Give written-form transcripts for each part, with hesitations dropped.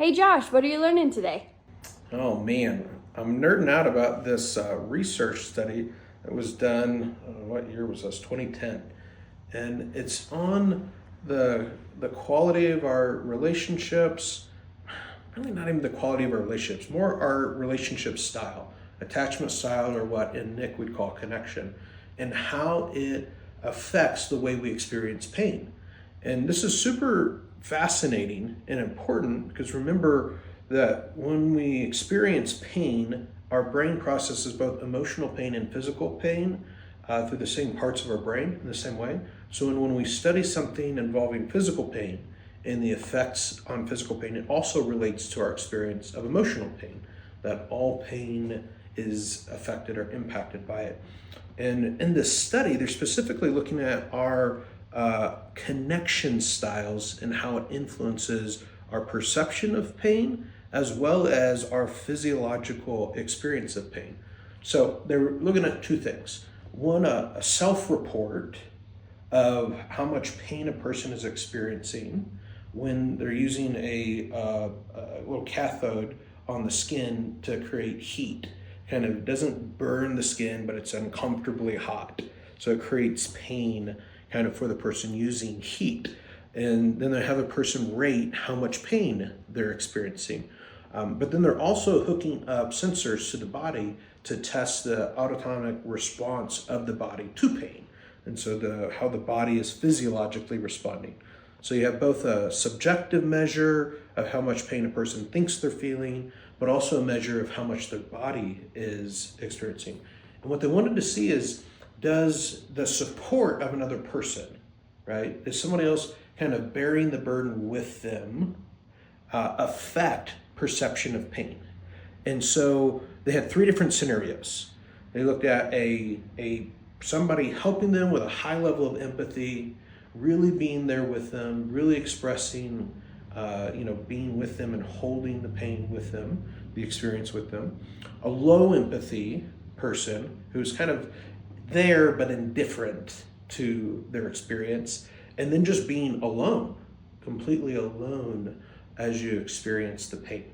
Hey Josh, what are you learning today? Oh man, I'm nerding out about this research study that was done. What year was this? 2010, and it's on the quality of our relationships. Really, not even the quality of our relationships, more our relationship style, attachment style, or what in Nick would call connection, and how it affects the way we experience pain. And this is super fascinating and important because remember that when we experience pain, our brain processes both emotional pain and physical pain through the same parts of our brain in the same way. So when we study something involving physical pain and the effects on physical pain, it also relates to our experience of emotional pain, that all pain is affected or impacted by it. And in this study, they're specifically looking at our connection styles and how it influences our perception of pain as well as our physiological experience of pain. So they're looking at two things. One, a self-report of how much pain a person is experiencing when they're using a little cathode on the skin to create heat. Kind of doesn't burn the skin, but it's uncomfortably hot. So it creates pain kind of for the person using heat. And then they have a person rate how much pain they're experiencing. But then they're also hooking up sensors to the body to test the autonomic response of the body to pain. And so how the body is physiologically responding. So you have both a subjective measure of how much pain a person thinks they're feeling, but also a measure of how much their body is experiencing. And what they wanted to see is, does the support of another person, right? Is somebody else kind of bearing the burden with them affect perception of pain? And so they had three different scenarios. They looked at somebody helping them with a high level of empathy, really being there with them, really expressing, being with them and holding the pain with them, the experience with them. A low empathy person who's kind of there but indifferent to their experience, and then just being alone, completely alone as you experience the pain.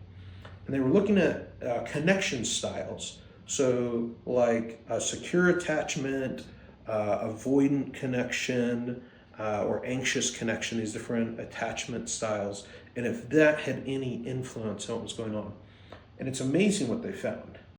And they were looking at connection styles, so like a secure attachment, avoidant connection, or anxious connection, these different attachment styles, and if that had any influence on what was going on. And it's amazing what they found.